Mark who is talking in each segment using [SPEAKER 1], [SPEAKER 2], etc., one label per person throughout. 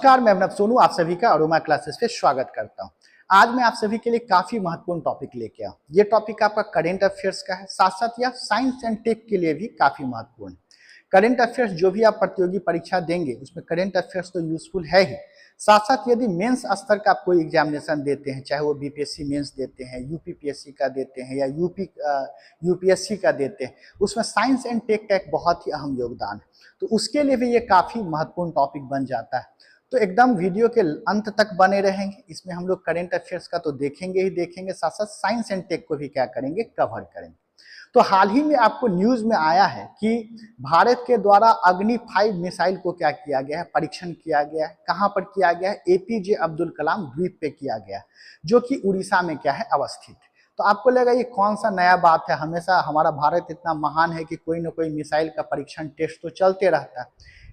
[SPEAKER 1] नमस्कार, मैं अभिनव सोनू आप सभी का अरोमा क्लासेस पे स्वागत करता हूं। आज मैं आप सभी के लिए काफी महत्वपूर्ण टॉपिक लेके आया हूं। ये टॉपिक आपका करंट अफेयर्स का है, साथ साथ यह साइंस एंड टेक के लिए भी काफी महत्वपूर्ण है। करंट अफेयर्स जो भी आप प्रतियोगी परीक्षा देंगे उसमें करंट अफेयर्स तो यूजफुल है ही, साथ साथ यदि मेंस स्तर का आप कोई एग्जामिनेशन देते हैं, चाहे वो बीपीएससी मेंस देते हैं, यूपीपीएससी का देते हैं या यूपीएससी का देते हैं, उसमें साइंस एंड टेक का एक बहुत ही अहम योगदान है। तो उसके लिए भी ये काफी महत्वपूर्ण टॉपिक बन जाता है। तो एकदम वीडियो के अंत तक बने रहेंगे। इसमें हम लोग करंट अफेयर्स का तो देखेंगे ही देखेंगे, साथ साथ साइंस एंड टेक को भी क्या करेंगे, कवर करेंगे। तो हाल ही में आपको न्यूज में आया है कि भारत के द्वारा अग्नि 5 मिसाइल को क्या किया गया है, परीक्षण किया गया है। कहां पर किया गया है? एपीजे अब्दुल कलाम द्वीप पे किया गया है, जो कि उड़ीसा में क्या है, अवस्थित है। तो आपको लगा ये कौन सा नया बात है, हमेशा हमारा भारत इतना महान है कि कोई ना कोई मिसाइल का परीक्षण टेस्ट तो चलते रहता है।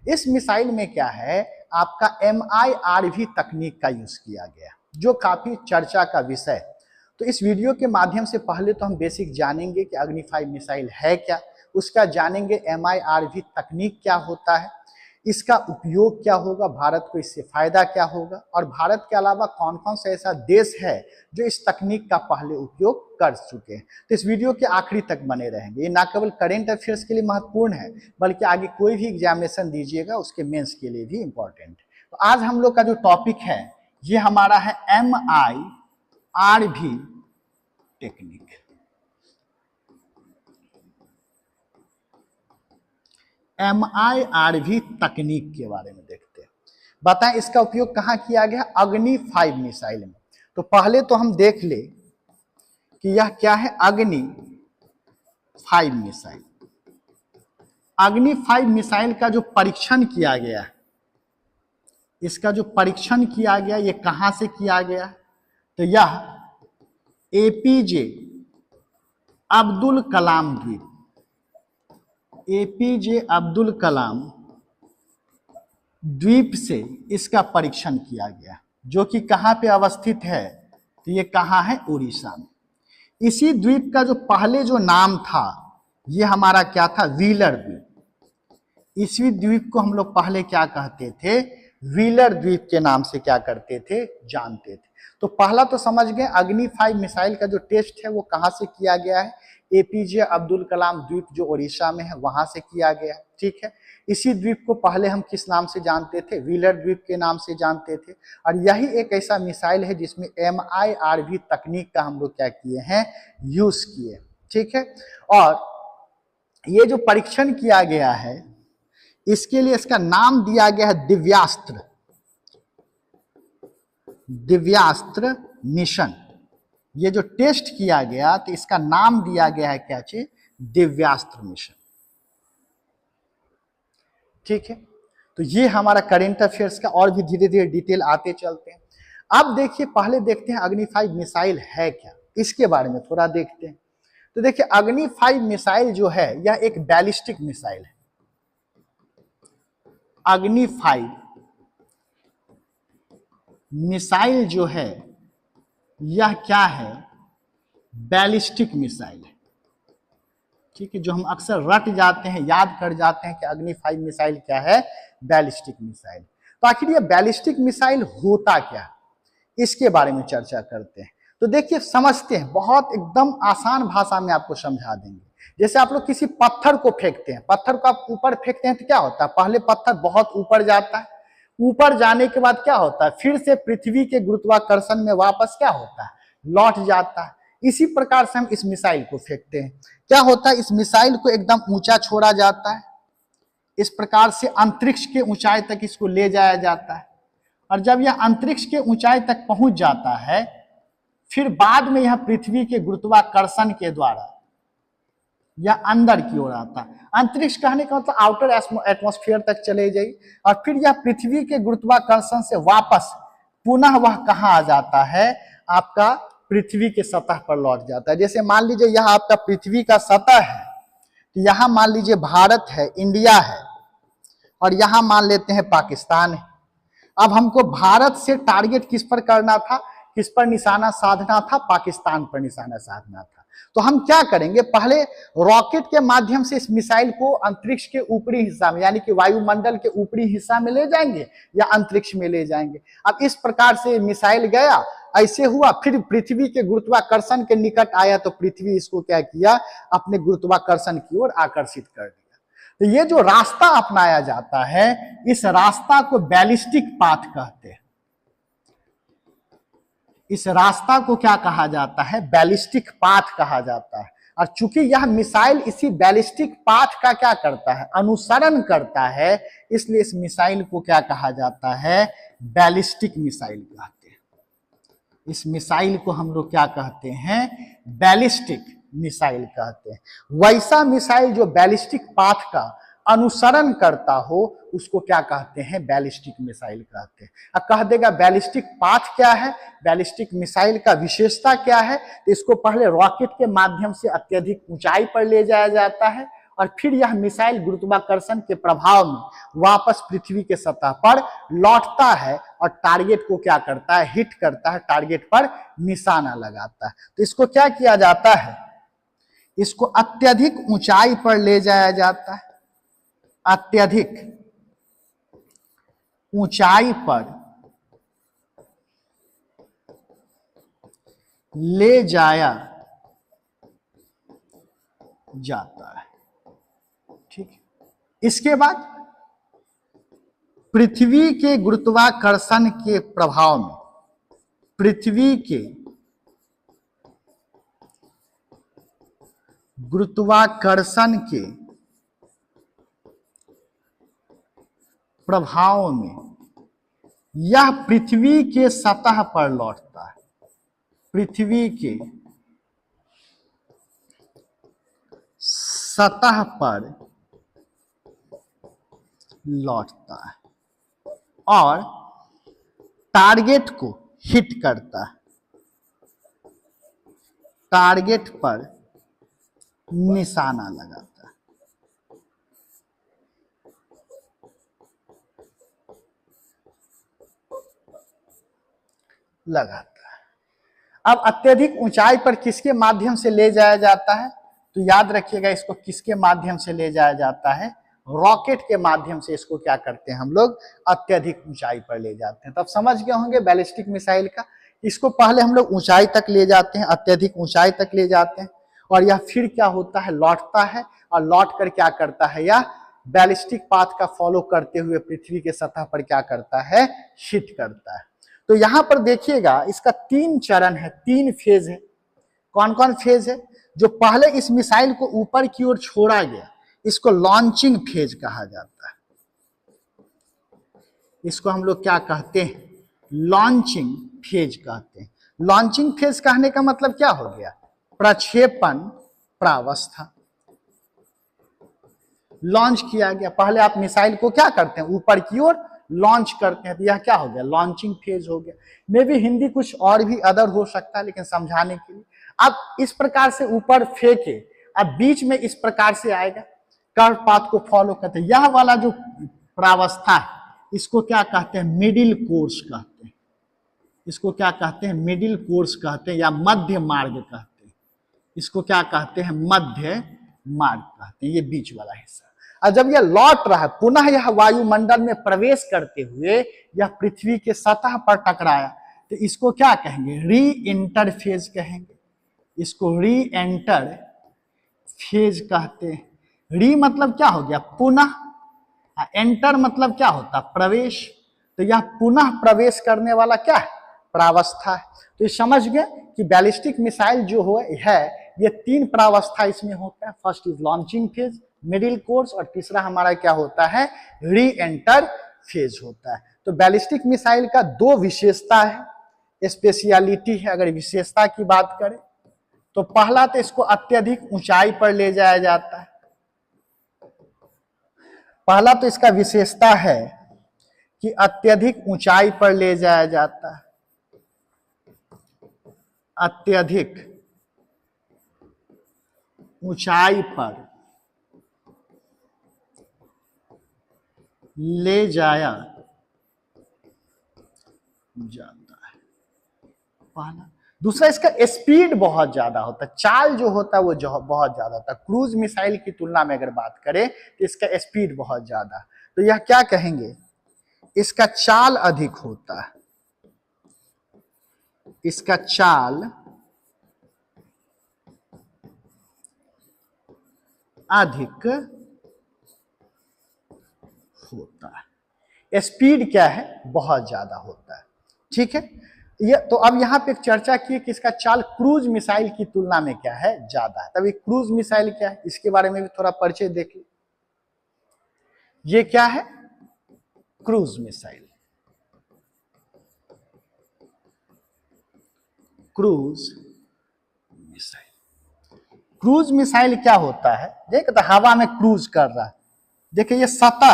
[SPEAKER 1] इस मिसाइल में क्या है, आपका MIRV तकनीक का यूज किया गया, जो काफी चर्चा का विषय है। तो इस वीडियो के माध्यम से पहले तो हम बेसिक जानेंगे कि अग्नि 5 मिसाइल है क्या, उसका जानेंगे MIRV तकनीक क्या होता है, इसका उपयोग क्या होगा, भारत को इससे फायदा क्या होगा, और भारत के अलावा कौन कौन सा ऐसा देश है जो इस तकनीक का पहले उपयोग कर चुके हैं। तो इस वीडियो के आखिरी तक बने रहेंगे। ये ना केवल करंट अफेयर्स के लिए महत्वपूर्ण है, बल्कि आगे कोई भी एग्जामिनेशन दीजिएगा उसके मेंस के लिए भी इंपॉर्टेंट है। तो आज हम लोग का जो टॉपिक है ये हमारा है MIRV टेक्निक। MIRV तकनीक के बारे में देखते हैं। बताएं इसका उपयोग कहां किया गया? अग्नि 5 मिसाइल में। तो पहले तो हम देख ले कि यह क्या है, अग्नि 5 मिसाइल। अग्नि 5 मिसाइल का जो परीक्षण किया गया है, इसका जो परीक्षण किया गया ये कहां से किया गया? तो यह एपीजे अब्दुल कलाम द्वीप, एपीजे अब्दुल कलाम द्वीप से इसका परीक्षण किया गया, जो कि कहां पे अवस्थित है? तो ये कहां है? उड़ीसा में। इसी द्वीप का जो पहले जो नाम था ये हमारा क्या था? व्हीलर द्वीप। इसी द्वीप को हम लोग पहले क्या कहते थे? व्हीलर द्वीप के नाम से क्या करते थे, जानते थे। तो पहला तो समझ गए अग्नि 5 मिसाइल का जो टेस्ट है वो कहां से किया गया है? एपीजे अब्दुल कलाम द्वीप जो उड़ीसा में है वहां से किया गया, ठीक है। इसी द्वीप को पहले हम किस नाम से जानते थे? व्हीलर द्वीप के नाम से जानते थे। और यही एक ऐसा मिसाइल है जिसमें MIRV तकनीक का हम लोग क्या किए हैं, यूज किए, ठीक है। और ये जो परीक्षण किया गया है इसके लिए इसका नाम दिया गया है दिव्यास्त्र, दिव्यास्त्र मिशन। ये जो टेस्ट किया गया तो इसका नाम दिया गया है क्या चीज? दिव्यास्त्र मिशन, ठीक है। तो ये हमारा करंट अफेयर्स का, और भी धीरे धीरे डिटेल आते चलते हैं। अब देखिए, पहले देखते हैं अग्नि 5 मिसाइल है क्या, इसके बारे में थोड़ा देखते हैं। तो देखिए अग्नि 5 मिसाइल जो है यह एक बैलिस्टिक मिसाइल है। अग्नि 5 मिसाइल जो है यह क्या है? बैलिस्टिक मिसाइल है, ठीक है। जो हम अक्सर रट जाते हैं, याद कर जाते हैं कि अग्नि 5 मिसाइल क्या है? Ballistic missile. तो आखिर ये बैलिस्टिक मिसाइल होता क्या है, इसके बारे में चर्चा करते हैं। तो देखिए समझते हैं, बहुत एकदम आसान भाषा में आपको समझा देंगे। जैसे आप लोग किसी पत्थर को फेंकते हैं, पत्थर को आप ऊपर फेंकते हैं तो क्या होता है? पहले पत्थर बहुत ऊपर जाता है, ऊपर जाने के बाद क्या होता है? फिर से पृथ्वी के गुरुत्वाकर्षण में वापस क्या होता है? लौट जाता है। इसी प्रकार से हम इस मिसाइल को फेंकते हैं। क्या होता है? इस मिसाइल को एकदम ऊंचा छोड़ा जाता है, इस प्रकार से अंतरिक्ष के ऊंचाई तक इसको ले जाया जाता है। और जब यह अंतरिक्ष के ऊंचाई तक पहुंच जाता है, फिर बाद में यह पृथ्वी के गुरुत्वाकर्षण के द्वारा यह अंदर की ओर आता है। अंतरिक्ष कहने का मतलब आउटर एटमॉस्फेयर तक चले जाए, और फिर यह पृथ्वी के गुरुत्वाकर्षण से वापस पुनः वह कहाँ आ जाता है? आपका पृथ्वी के सतह पर लौट जाता है। जैसे मान लीजिए यह आपका पृथ्वी का सतह है, तो यहाँ मान लीजिए भारत है, इंडिया है, और यहाँ मान लेते हैं पाकिस्तान है। अब हमको भारत से टारगेट किस पर करना था, किस पर निशाना साधना था? पाकिस्तान पर निशाना साधना था। तो हम क्या करेंगे, पहले रॉकेट के माध्यम से इस मिसाइल को अंतरिक्ष के ऊपरी हिस्सा में यानी कि वायुमंडल के ऊपरी हिस्सा में ले जाएंगे या अंतरिक्ष में ले जाएंगे। अब इस प्रकार से मिसाइल गया, ऐसे हुआ, फिर पृथ्वी के गुरुत्वाकर्षण के निकट आया तो पृथ्वी इसको क्या किया, अपने गुरुत्वाकर्षण की ओर आकर्षित कर दिया। तो ये जो रास्ता अपनाया जाता है, इस रास्ता को बैलिस्टिक पाथ कहते हैं। इस रास्ता को क्या कहा जाता है, बैलिस्टिक पाथ कहा जाता है। और चूंकि यह मिसाइल इसी बैलिस्टिक पाथ का क्या करता है, अनुसरण करता है, इसलिए इस मिसाइल को क्या कहा जाता है, बैलिस्टिक मिसाइल कहते हैं। इस मिसाइल को हम लोग क्या कहते हैं, बैलिस्टिक मिसाइल कहते हैं। वैसा मिसाइल जो बैलिस्टिक पाथ का अनुसरण करता हो उसको क्या कहते हैं, बैलिस्टिक मिसाइल कहते हैं। अब कह देगा बैलिस्टिक पाथ क्या है, बैलिस्टिक मिसाइल का विशेषता क्या है, तो इसको पहले रॉकेट के माध्यम से अत्यधिक ऊंचाई पर ले जाया जाता है और फिर यह मिसाइल गुरुत्वाकर्षण के प्रभाव में वापस पृथ्वी के सतह पर लौटता है और टारगेट को क्या करता है, हिट करता है, टारगेट पर निशाना लगाता है। तो इसको क्या किया जाता है, इसको अत्यधिक ऊंचाई पर ले जाया जाता है, अत्यधिक ऊंचाई पर ले जाया जाता है। ठीक है, इसके बाद पृथ्वी के गुरुत्वाकर्षण के प्रभाव में, पृथ्वी के गुरुत्वाकर्षण के प्रभाव में यह पृथ्वी के सतह पर लौटता है, पृथ्वी के सतह पर लौटता है और टारगेट को हिट करता है, टारगेट पर निशाना लगाता है। लगाता है। अब अत्यधिक ऊंचाई पर किसके माध्यम से ले जाया जाता है, तो याद रखिएगा इसको किसके माध्यम से ले जाया जाता है, रॉकेट के माध्यम से इसको क्या करते हैं हम लोग, अत्यधिक ऊंचाई पर ले जाते हैं। तब समझ गए होंगे बैलिस्टिक मिसाइल का, इसको पहले हम लोग ऊंचाई तक ले जाते हैं, अत्यधिक ऊंचाई तक ले जाते हैं और यह फिर क्या होता है, लौटता है और लौट कर क्या करता है, यह बैलिस्टिक पाथ का फॉलो करते हुए पृथ्वी के सतह पर क्या करता है, हिट करता है। तो यहां पर देखिएगा इसका 3 चरण है, 3 फेज है। कौन कौन फेज है, जो पहले इस मिसाइल को ऊपर की ओर छोड़ा गया इसको लॉन्चिंग फेज कहा जाता है। इसको हम लोग क्या कहते हैं, लॉन्चिंग फेज कहते हैं। लॉन्चिंग फेज कहने का मतलब क्या हो गया, प्रक्षेपण प्रावस्था। लॉन्च किया गया, पहले आप मिसाइल को क्या करते हैं, ऊपर की ओर लॉन्च करते हैं, तो यह क्या हो गया, लॉन्चिंग फेज हो गया। मे भी हिंदी कुछ और भी अदर हो सकता है, लेकिन समझाने के लिए अब इस प्रकार से ऊपर फेंके, अब बीच में इस प्रकार से आएगा, कर्व पाथ को फॉलो करते हैं। यह वाला जो प्रावस्था है इसको क्या कहते हैं, मिडिल कोर्स कहते हैं। इसको क्या कहते हैं, मिडिल कोर्स कहते हैं या मध्य मार्ग कहते हैं। इसको क्या कहते हैं, मध्य मार्ग कहते हैं, ये बीच वाला हिस्सा। और जब यह लौट रहा है, पुनः यह वायुमंडल में प्रवेश करते हुए यह पृथ्वी के सतह पर टकराया, तो इसको क्या कहेंगे, री एंटर फेज कहेंगे। इसको री एंटर फेज कहते हैं। री मतलब क्या हो गया, पुनः, एंटर मतलब क्या होता, प्रवेश। तो यह पुनः प्रवेश करने वाला क्या है, प्रावस्था है। तो ये समझ गए कि बैलिस्टिक मिसाइल जो है ये 3 प्रावस्था इसमें होता है। First is launching phase, middle course और तीसरा हमारा क्या होता है, री एंटर फेज होता है। तो बैलिस्टिक मिसाइल का 2 विशेषता है, स्पेशलिटी है। अगर विशेषता की बात करें तो पहला तो इसको अत्यधिक ऊंचाई पर ले जाया जाता है। पहला तो इसका विशेषता है कि अत्यधिक ऊंचाई पर ले जाया जाता है, अत्यधिक ऊंचाई पर ले जाया जाता है पहला। दूसरा इसका स्पीड बहुत ज्यादा होता है, चाल जो होता है वो बहुत ज्यादा होता है। क्रूज मिसाइल की तुलना में अगर बात करें तो इसका स्पीड बहुत ज्यादा, तो यह क्या कहेंगे, इसका चाल अधिक होता है, इसका चाल अधिक होता है। स्पीड क्या है, बहुत ज्यादा होता है। ठीक है, ये तो अब यहां पे एक चर्चा की कि इसका चाल क्रूज मिसाइल की तुलना में क्या है, ज्यादा है। तभी क्रूज मिसाइल क्या है, इसके बारे में भी थोड़ा परिचय देख लो। ये क्या है, cruise missile. Cruise missile, cruise missile क्या होता है, देखिए तो हवा में क्रूज कर रहा है। देखिए ये सतह,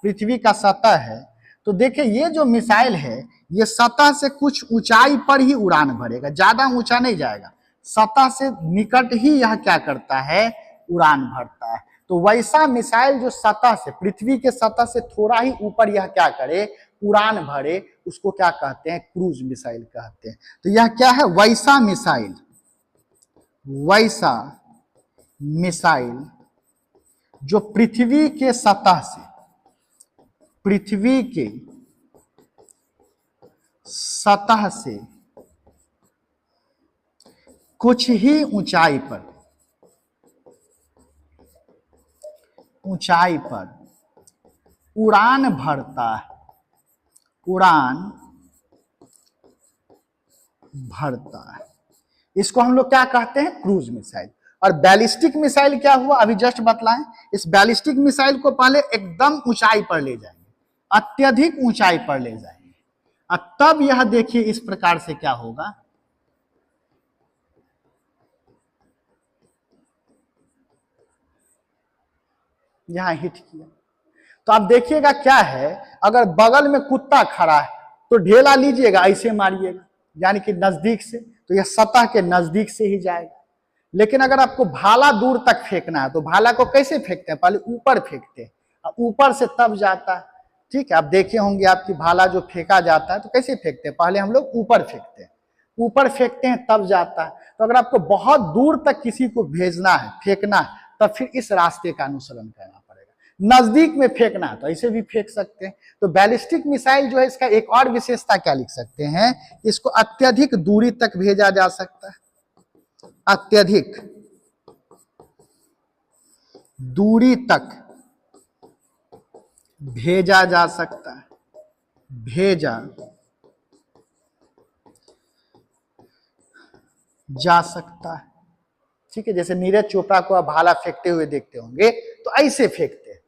[SPEAKER 1] पृथ्वी का सतह है, तो देखिए ये जो मिसाइल है ये सतह से कुछ ऊंचाई पर ही उड़ान भरेगा, ज्यादा ऊंचा नहीं जाएगा, सतह से निकट ही यह क्या करता है, उड़ान भरता है। तो वैसा मिसाइल जो सतह से, पृथ्वी के सतह से थोड़ा ही ऊपर यह क्या करे, उड़ान भरे, उसको क्या कहते हैं, क्रूज मिसाइल कहते हैं। तो यह क्या है, वैसा मिसाइल, वैसा मिसाइल जो पृथ्वी के सतह से, पृथ्वी के सतह से कुछ ही ऊंचाई पर, ऊंचाई पर उड़ान भरता है, उड़ान भरता है, इसको हम लोग क्या कहते हैं, क्रूज मिसाइल। और बैलिस्टिक मिसाइल क्या हुआ, अभी जस्ट बतलाएं। इस बैलिस्टिक मिसाइल को पहले एकदम ऊंचाई पर ले जाएंगे, अत्यधिक ऊंचाई पर ले जाएंगे, और तब यह देखिए इस प्रकार से क्या होगा, यहां हिट किया। तो आप देखिएगा क्या है, अगर बगल में कुत्ता खड़ा है तो ढेला लीजिएगा, ऐसे मारिएगा, यानी कि नजदीक से, तो यह सतह के नजदीक से ही जाएगा। लेकिन अगर आपको भाला दूर तक फेंकना है तो भाला को कैसे फेंकते हैं, पहले ऊपर फेंकते हैं, ऊपर से तब जाता है। ठीक है, आप देखे होंगे आपकी भाला जो फेंका जाता है तो कैसे फेंकते हैं, पहले हम लोग ऊपर फेंकते हैं, ऊपर फेंकते हैं तब जाता है। तो अगर आपको बहुत दूर तक किसी को भेजना है, फेंकना है, तब फिर इस रास्ते का अनुसरण करना पड़ेगा। नजदीक में फेंकना है तो ऐसे भी फेंक सकते हैं। तो बैलिस्टिक मिसाइल जो है, इसका एक और विशेषता क्या लिख सकते हैं, इसको अत्यधिक दूरी तक भेजा जा सकता है, अत्यधिक दूरी तक भेजा जा सकता है, भेजा जा सकता है। ठीक है, जैसे नीरज चोपड़ा को आप भाला फेंकते हुए देखते होंगे तो ऐसे फेंकते हैं।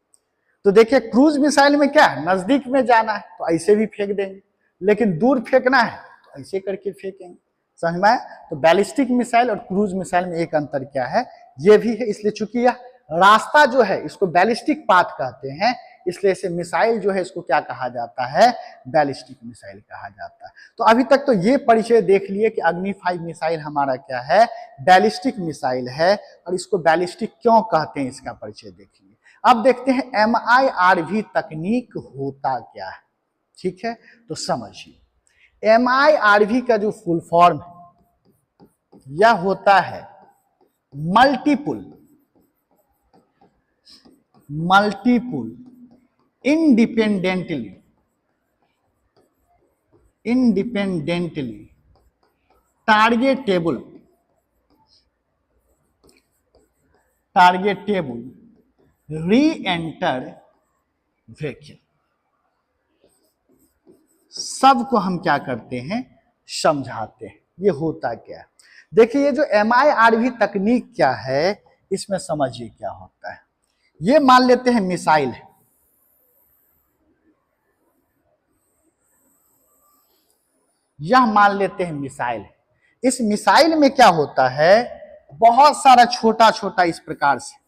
[SPEAKER 1] तो देखिए क्रूज मिसाइल में क्या है, नजदीक में जाना है तो ऐसे भी फेंक देंगे, लेकिन दूर फेंकना है तो ऐसे करके फेंकेंगे। समझ में आया? तो बैलिस्टिक मिसाइल और क्रूज मिसाइल में एक अंतर क्या है, ये भी है। इसलिए चूंकि यह रास्ता जो है इसको बैलिस्टिक पाथ कहते हैं, इसलिए इसे मिसाइल जो है इसको क्या कहा जाता है, बैलिस्टिक मिसाइल कहा जाता है। तो अभी तक तो ये परिचय देख लिए कि अग्नि 5 मिसाइल हमारा क्या है, बैलिस्टिक मिसाइल है, और इसको बैलिस्टिक क्यों कहते हैं इसका परिचय देख लिए। अब देखते हैं MIRV तकनीक होता क्या है। ठीक है, तो समझिए MIRV का जो फुल फॉर्म है यह होता है मल्टीपुल इंडिपेंडेंटली टारगेटेबल री एंटर व्हीकल। सबको हम क्या करते हैं, समझाते हैं ये होता क्या है। देखिए ये जो MIRV तकनीक क्या है, इसमें समझिए क्या होता है। ये मान लेते हैं मिसाइल है, यह मान लेते हैं मिसाइल है। इस मिसाइल में क्या होता है, बहुत सारा छोटा छोटा इस प्रकार से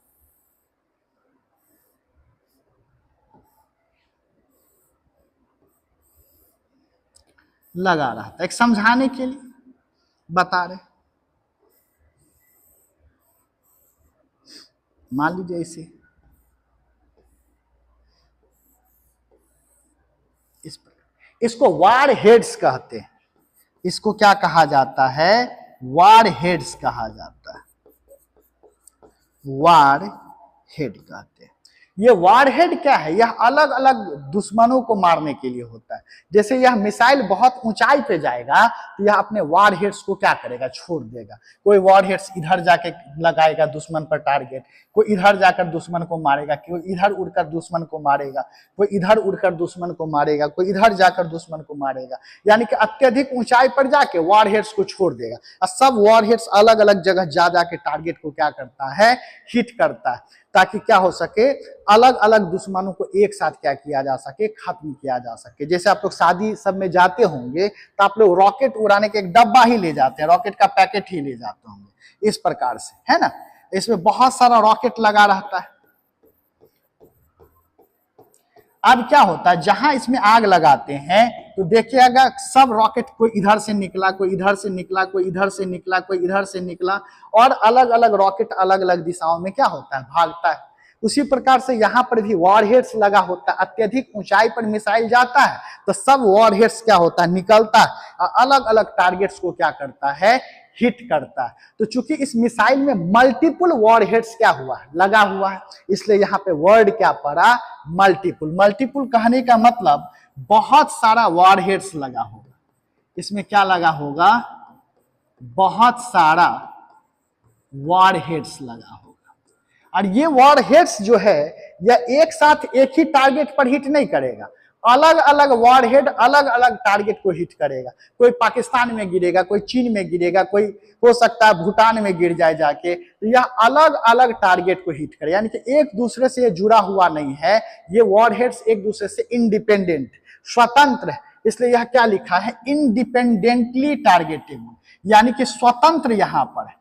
[SPEAKER 1] लगा रहा था, एक समझाने के लिए बता रहे। मान लीजिए इसे इस प्रकार, इसको वार हेड्स कहते हैं। इसको क्या कहा जाता है? वार हेड्स कहा जाता है, वार हेड कहते हैं। ये वारहेड क्या है? यह अलग अलग दुश्मनों को मारने के लिए होता है। जैसे यह मिसाइल बहुत ऊंचाई पे जाएगा तो यह अपने वारहेड्स को क्या करेगा? छोड़ देगा। कोई वारहेड्स इधर जाके लगाएगा दुश्मन पर टारगेट, कोई इधर जाकर दुश्मन को मारेगा, कोई इधर उड़कर दुश्मन को मारेगा, कोई इधर उड़कर दुश्मन को मारेगा, कोई इधर जाकर दुश्मन को मारेगा। यानी कि अत्यधिक ऊंचाई पर जाके वारहेड्स को छोड़ देगा और सब वारहेड्स अलग अलग जगह जा जाके टारगेट को क्या करता है? हिट करता है, ताकि क्या हो सके? अलग अलग दुश्मनों को एक साथ क्या किया जा सके? खत्म किया जा सके। जैसे आप लोग शादी सब में जाते होंगे तो आप लोग रॉकेट उड़ाने के एक डब्बा ही ले जाते हैं, रॉकेट का पैकेट ही ले जाते होंगे, इस प्रकार से, है ना। इसमें बहुत सारा रॉकेट लगा रहता है। अब क्या होता है? जहां इसमें आग लगाते हैं तो देखिएगा सब रॉकेट कोई इधर से निकला, कोई इधर से निकला, कोई इधर से निकला, कोई इधर से निकला, और अलग अलग रॉकेट अलग अलग दिशाओं में क्या होता है? भागता है। उसी प्रकार से यहाँ पर भी वॉरहेड्स लगा होता है। अत्यधिक ऊंचाई पर मिसाइल जाता है तो सब वॉरहेड्स क्या होता है? निकलता है और अलग अलग टारगेट्स को क्या करता है? हिट करता है। तो चूंकि इस मिसाइल में मल्टीपल वॉरहेड्स क्या हुआ है? लगा हुआ है, इसलिए यहाँ पे वर्ड क्या पड़ा? मल्टीपल। मल्टीपल कहने का मतलब बहुत सारा वॉरहेड्स लगा होगा। इसमें क्या लगा होगा? बहुत सारा वॉरहेड्स लगा होगा। और ये वॉरहेड्स जो है यह एक साथ एक ही टारगेट पर हिट नहीं करेगा, अलग अलग वॉरहेड अलग अलग टारगेट को हिट करेगा। कोई पाकिस्तान में गिरेगा, कोई चीन में गिरेगा, कोई हो सकता है भूटान में गिर जाए जाके, तो यह अलग अलग टारगेट को हिट करे। यानी कि एक दूसरे से जुड़ा हुआ नहीं है, ये वॉरहेड्स एक दूसरे से इंडिपेंडेंट, स्वतंत्र है। इसलिए यह क्या लिखा है? इंडिपेंडेंटली टारगेटेबल, यानी कि स्वतंत्र यहां पर है,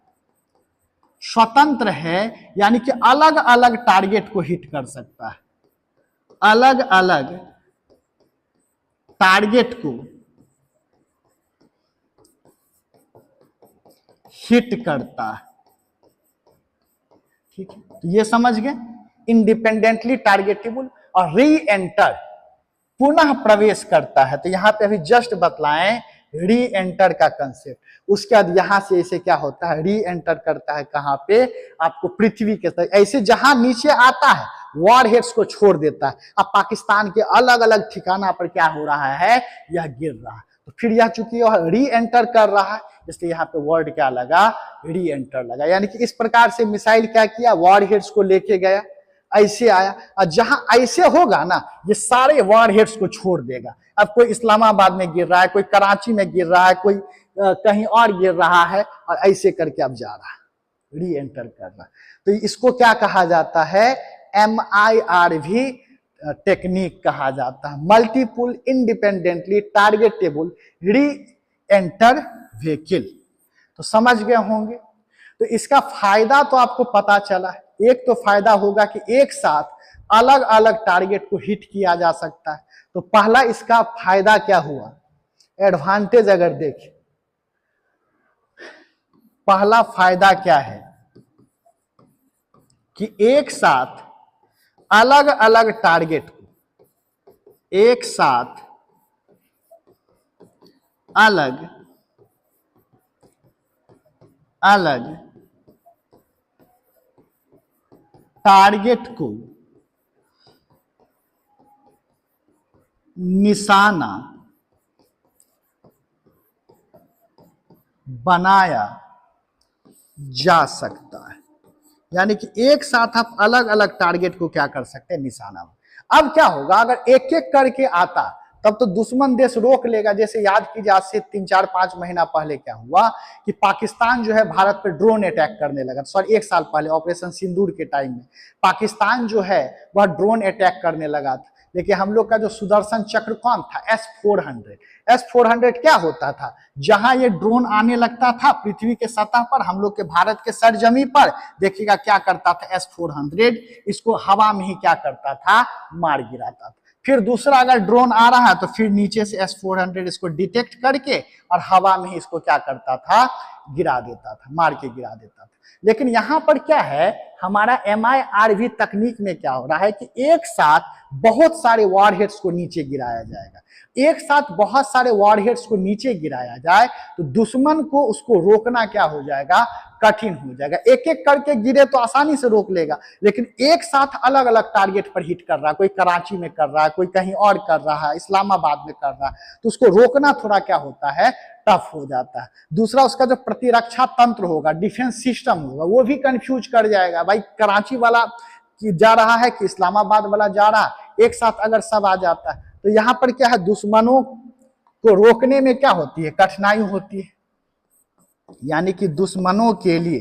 [SPEAKER 1] स्वतंत्र है, यानी कि अलग अलग टारगेट को हिट कर सकता है, अलग अलग टारगेट को हिट करता है। ठीक है, तो ये समझ गए, इंडिपेंडेंटली टारगेटेबल। और री एंटर, पुनः प्रवेश करता है। तो यहां पे अभी जस्ट बतलाएं री एंटर का कंसेप्ट। उसके बाद यहां से ऐसे क्या होता है? री एंटर करता है कहां पे? आपको पृथ्वी के तरफ, ऐसे जहां नीचे आता है वॉरहेड्स को छोड़ देता है। अब पाकिस्तान के अलग अलग ठिकाना पर क्या हो रहा है? यह गिर रहा है। तो फिर यह चूंकि यह री एंटर कर रहा है, इसलिए यहाँ पे वर्ड क्या लगा? री एंटर लगा। यानी कि इस प्रकार से मिसाइल क्या किया? वॉरहेड्स को लेके गया, ऐसे आया, और जहां ऐसे होगा ना, ये सारे वॉरहेड्स को छोड़ देगा। अब कोई इस्लामाबाद में गिर रहा है, कोई कराची में गिर रहा है, कोई कहीं और गिर रहा है, और ऐसे करके अब जा रहा है, री एंटर कर रहा है। तो इसको क्या कहा जाता है? MIRV टेक्निक कहा जाता है, मल्टीपल इंडिपेंडेंटली टारगेटेबल री एंटर व्हीकल। तो समझ गए होंगे। तो इसका फायदा तो आपको पता चला है। एक तो फायदा होगा कि एक साथ अलग अलग टारगेट को हिट किया जा सकता है। तो पहला इसका फायदा क्या हुआ? एडवांटेज अगर देखें, पहला फायदा क्या है कि एक साथ अलग अलग टारगेट को, एक साथ अलग अलग टारगेट को निशाना बनाया जा सकता है। यानी कि एक साथ आप अलग अलग टारगेट को क्या कर सकते हैं? निशाना। अब क्या होगा? अगर एक एक करके आता तब तो दुश्मन देश रोक लेगा। जैसे याद कीजिए, आज से 3-4-5 महीना पहले क्या हुआ कि पाकिस्तान जो है भारत पर ड्रोन अटैक करने लगा। सॉरी, 1 साल पहले ऑपरेशन सिंदूर के टाइम में पाकिस्तान जो है वह ड्रोन अटैक करने लगा था। लेकिन हम लोग का जो सुदर्शन चक्र कौन था? S-400 क्या होता था? जहां ये ड्रोन आने लगता था पृथ्वी के सतह पर, हम लोग के भारत के सरजमी पर, देखिएगा क्या करता था S-400, इसको हवा में ही क्या करता था? मार गिराता था। फिर दूसरा अगर ड्रोन आ रहा है तो फिर नीचे से S-400 इसको डिटेक्ट करके और हवा में ही इसको क्या करता था? गिरा देता था, मार के गिरा देता था। लेकिन यहां पर क्या है, हमारा MIRV तकनीक में क्या हो रहा है कि एक साथ बहुत सारे वॉरहेड्स को नीचे गिराया जाएगा। एक साथ बहुत सारे वॉरहेड्स को नीचे गिराया जाए तो दुश्मन को उसको रोकना क्या हो जाएगा, कठिन हो जाएगा। एक एक करके गिरे तो आसानी से रोक लेगा, लेकिन एक साथ अलग अलग टारगेट पर हिट कर रहा है, कोई कराची में कर रहा है, कोई कहीं और कर रहा है, इस्लामाबाद में कर रहा है, तो उसको रोकना थोड़ा क्या होता है, टफ हो जाता है। दूसरा, उसका जो प्रतिरक्षा तंत्र होगा, डिफेंस सिस्टम होगा, वो भी कंफ्यूज कर जाएगा। भाई कराची वाला जा रहा है कि इस्लामाबाद वाला जा रहा है, एक साथ अगर सब आ जाता है तो यहाँ पर क्या है, दुश्मनों को रोकने में क्या होती है, कठिनाई होती है। यानी कि दुश्मनों के लिए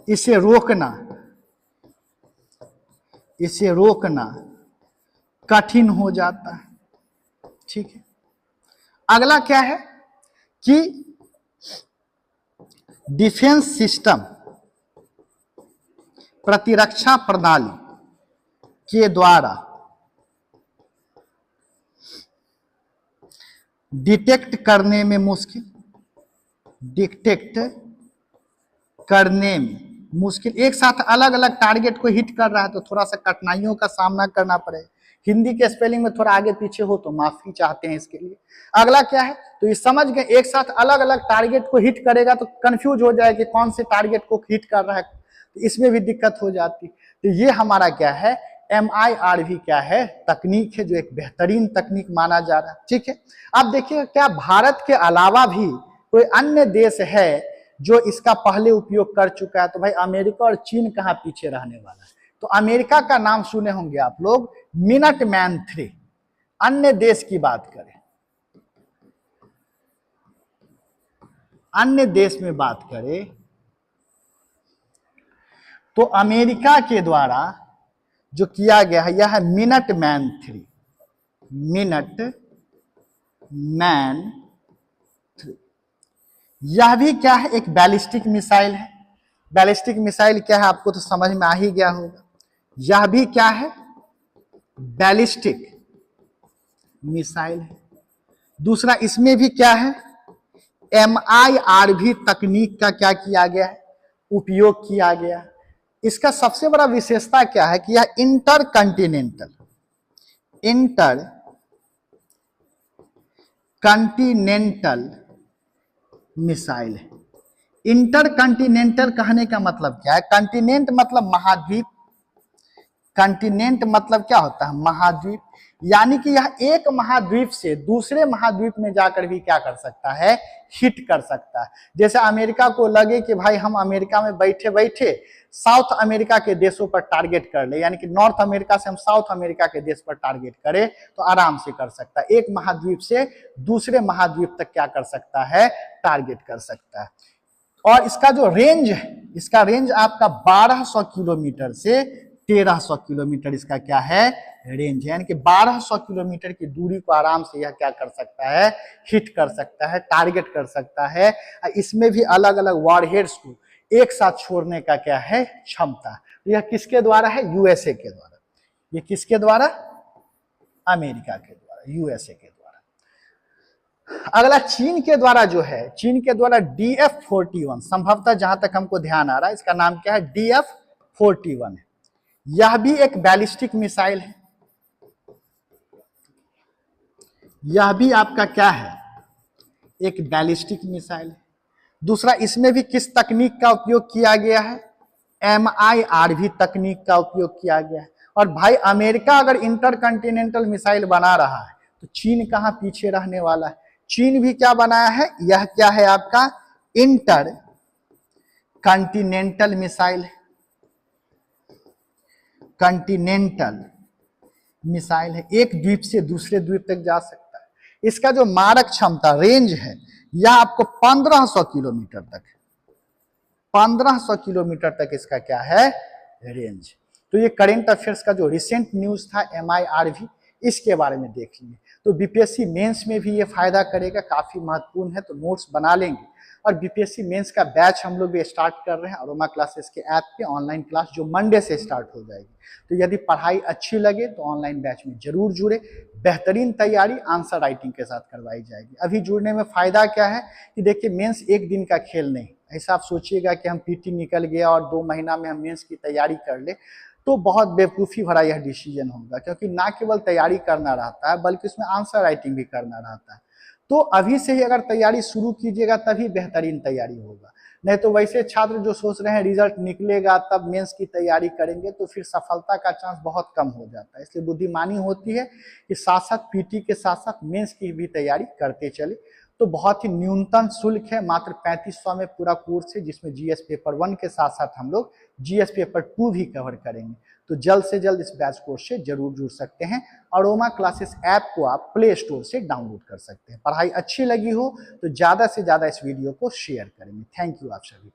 [SPEAKER 1] इसे रोकना कठिन हो जाता है। ठीक है, अगला क्या है कि डिफेंस सिस्टम, प्रतिरक्षा प्रणाली के द्वारा डिटेक्ट करने में मुश्किल, एक साथ अलग अलग टारगेट को हिट कर रहा है तो थोड़ा सा कठिनाइयों का सामना करना पड़ेगा। हिंदी के स्पेलिंग में थोड़ा आगे पीछे हो तो माफी चाहते हैं इसके लिए। अगला क्या है, तो ये समझ गए, एक साथ अलग अलग टारगेट को हिट करेगा तो कंफ्यूज हो जाएगा कि कौन से टारगेट को हिट कर रहा है, तो इसमें भी दिक्कत हो जाती। तो ये हमारा क्या है, MIRV क्या है, तकनीक है, जो एक बेहतरीन तकनीक माना जा रहा है। ठीक है, अब देखिए क्या भारत के अलावा भी कोई अन्य देश है जो इसका पहले उपयोग कर चुका है? तो भाई अमेरिका और चीन कहाँ पीछे रहने वाला है। तो अमेरिका का नाम सुने होंगे आप लोग, मिनटमैन 3। अन्य देश की बात करें, अन्य देश में बात करें तो अमेरिका के द्वारा जो किया गया है यह है मिनटमैन 3। यह भी क्या है, एक बैलिस्टिक मिसाइल है। बैलिस्टिक मिसाइल क्या है आपको तो समझ में आ ही गया होगा। यह भी क्या है, बैलिस्टिक मिसाइल है। दूसरा, इसमें भी क्या है, MIRV तकनीक का क्या किया गया है, उपयोग किया गया। इसका सबसे बड़ा विशेषता क्या है कि यह इंटर कॉन्टिनेंटल मिसाइल है। इंटर कॉन्टिनेंटल कहने का मतलब क्या है, कॉन्टिनेंट मतलब महाद्वीप, कॉन्टिनेंट मतलब क्या होता है, महाद्वीप। यानी कि यह एक महाद्वीप से दूसरे महाद्वीप में जाकर भी क्या कर सकता है, हिट कर सकता है। जैसे अमेरिका को लगे कि भाई हम अमेरिका में बैठे बैठे साउथ अमेरिका के देशों पर टारगेट कर ले, यानी कि नॉर्थ अमेरिका से हम साउथ अमेरिका के देश पर टारगेट करें तो आराम से कर सकता है। एक महाद्वीप से दूसरे महाद्वीप तक क्या कर सकता है, टारगेट कर सकता है। और इसका जो रेंज है, इसका रेंज आपका 1200 किलोमीटर से 1300 किलोमीटर इसका क्या है, रेंज है। यानी कि 1200 किलोमीटर की दूरी को आराम से यह क्या कर सकता है, हिट कर सकता है, टारगेट कर सकता है। इसमें भी अलग अलग वॉरहेड्स को एक साथ छोड़ने का क्या है, क्षमता। यह किसके द्वारा है, USA के द्वारा। ये किसके द्वारा, अमेरिका के द्वारा, USA के द्वारा। अगला चीन के द्वारा जो है, चीन के द्वारा DF-41, संभवतः जहां तक हमको ध्यान आ रहा है इसका नाम क्या है, DF-41 है। यह भी एक बैलिस्टिक मिसाइल है। यह भी आपका क्या है, एक बैलिस्टिक मिसाइल है। दूसरा, इसमें भी किस तकनीक का उपयोग किया गया है, MIRV तकनीक का उपयोग किया गया है। और भाई अमेरिका अगर इंटरकॉन्टिनेंटल मिसाइल बना रहा है तो चीन कहां पीछे रहने वाला है। चीन भी क्या बनाया है, यह क्या है आपका इंटर कॉन्टिनेंटल मिसाइल है, कॉन्टिनेंटल मिसाइल है। एक द्वीप से दूसरे द्वीप तक जा सकता है। इसका जो मारक क्षमता, रेंज है, यह आपको 1500 किलोमीटर तक, 1500 किलोमीटर तक इसका क्या है, रेंज। तो ये करेंट अफेयर्स का जो रिसेंट न्यूज था MIRV, इसके बारे में देख लिए। तो BPSC मेंस में भी ये फायदा करेगा, काफी महत्वपूर्ण है, तो नोट्स बना लेंगे और बीपीएससी मेंस का बैच हम लोग भी स्टार्ट कर रहे हैं अरोमा क्लासेस के ऐप पे, ऑनलाइन क्लास जो मंडे से स्टार्ट हो जाएगी। तो यदि पढ़ाई अच्छी लगे तो ऑनलाइन बैच में जरूर जुड़े। बेहतरीन तैयारी आंसर राइटिंग के साथ करवाई जाएगी। अभी जुड़ने में फायदा क्या है कि देखिए मेंस एक दिन का खेल नहीं, ऐसा आप सोचिएगा कि हम पीटी निकल गया और 2 महीना में हम मेंस की तैयारी कर ले, तो बहुत बेवकूफ़ी भरा यह डिसीजन होगा, क्योंकि ना केवल तैयारी करना रहता है बल्कि उसमें आंसर राइटिंग भी करना रहता है। तो अभी से ही अगर तैयारी शुरू कीजिएगा तभी बेहतरीन तैयारी होगा। नहीं तो वैसे छात्र जो सोच रहे हैं रिजल्ट निकलेगा तब मेंस की तैयारी करेंगे तो फिर सफलता का चांस बहुत कम हो जाता है। इसलिए बुद्धिमानी होती है कि साथ साथ पीटी के साथ साथ मेंस की भी तैयारी करते चले। तो बहुत ही न्यूनतम शुल्क है, मात्र 3500 में पूरा कोर्स है, जिसमें जीएस पेपर 1 के साथ साथ हम लोग जीएस पेपर 2 भी कवर करेंगे। तो जल्द से जल्द इस बैच कोर्स से जरूर जुड़ सकते हैं। अरोमा क्लासेस ऐप को आप प्ले स्टोर से डाउनलोड कर सकते हैं। पढ़ाई अच्छी लगी हो तो ज़्यादा से ज़्यादा इस वीडियो को शेयर करेंगे। थैंक यू आप सभी।